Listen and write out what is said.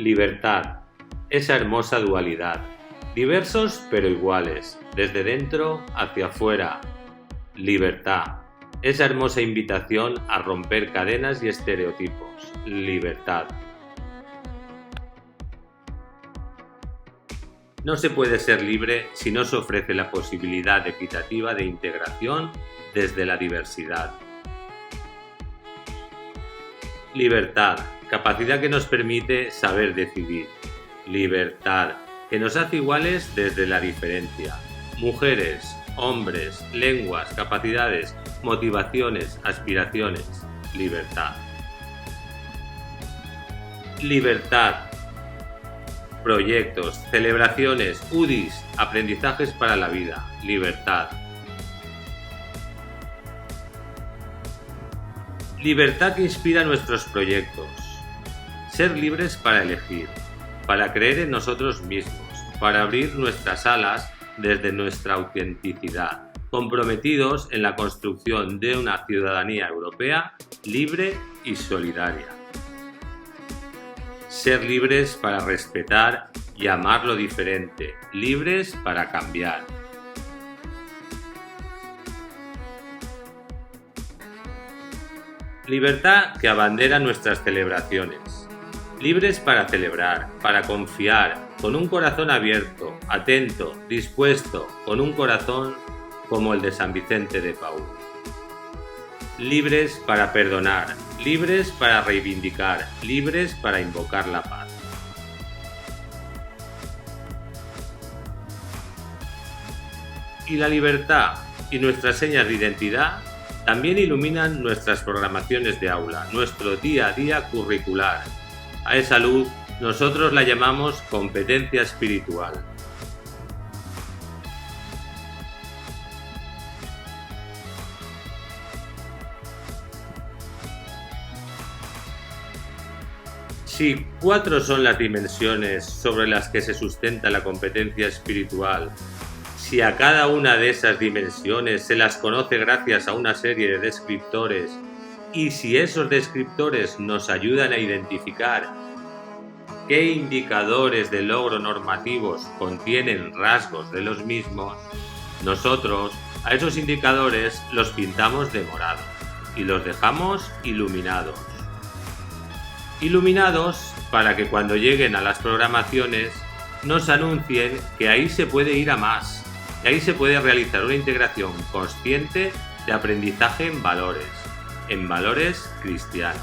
Libertad, esa hermosa dualidad, diversos pero iguales, desde dentro hacia afuera. Libertad, esa hermosa invitación a romper cadenas y estereotipos. Libertad. No se puede ser libre si no se ofrece la posibilidad equitativa de integración desde la diversidad. Libertad, capacidad que nos permite saber decidir. Libertad, que nos hace iguales desde la diferencia. Mujeres, hombres, lenguas, capacidades, motivaciones, aspiraciones. Libertad. Libertad. Proyectos, celebraciones, UDIs, aprendizajes para la vida. Libertad. Libertad que inspira nuestros proyectos. Ser libres para elegir, para creer en nosotros mismos, para abrir nuestras alas desde nuestra autenticidad, comprometidos en la construcción de una ciudadanía europea libre y solidaria. Ser libres para respetar y amar lo diferente, libres para cambiar. Libertad que abandera nuestras celebraciones. Libres para celebrar, para confiar, con un corazón abierto, atento, dispuesto, con un corazón como el de San Vicente de Paúl. Libres para perdonar, libres para reivindicar, libres para invocar la paz. Y la libertad y nuestras señas de identidad también iluminan nuestras programaciones de aula, nuestro día a día curricular. A esa luz nosotros la llamamos competencia espiritual. Si 4 son las dimensiones sobre las que se sustenta la competencia espiritual, si a cada una de esas dimensiones se las conoce gracias a una serie de descriptores, y si esos descriptores nos ayudan a identificar qué indicadores de logro normativos contienen rasgos de los mismos, nosotros a esos indicadores los pintamos de morado y los dejamos iluminados. Iluminados para que cuando lleguen a las programaciones nos anuncien que ahí se puede ir a más. Y ahí se puede realizar una integración consciente de aprendizaje en valores cristianos.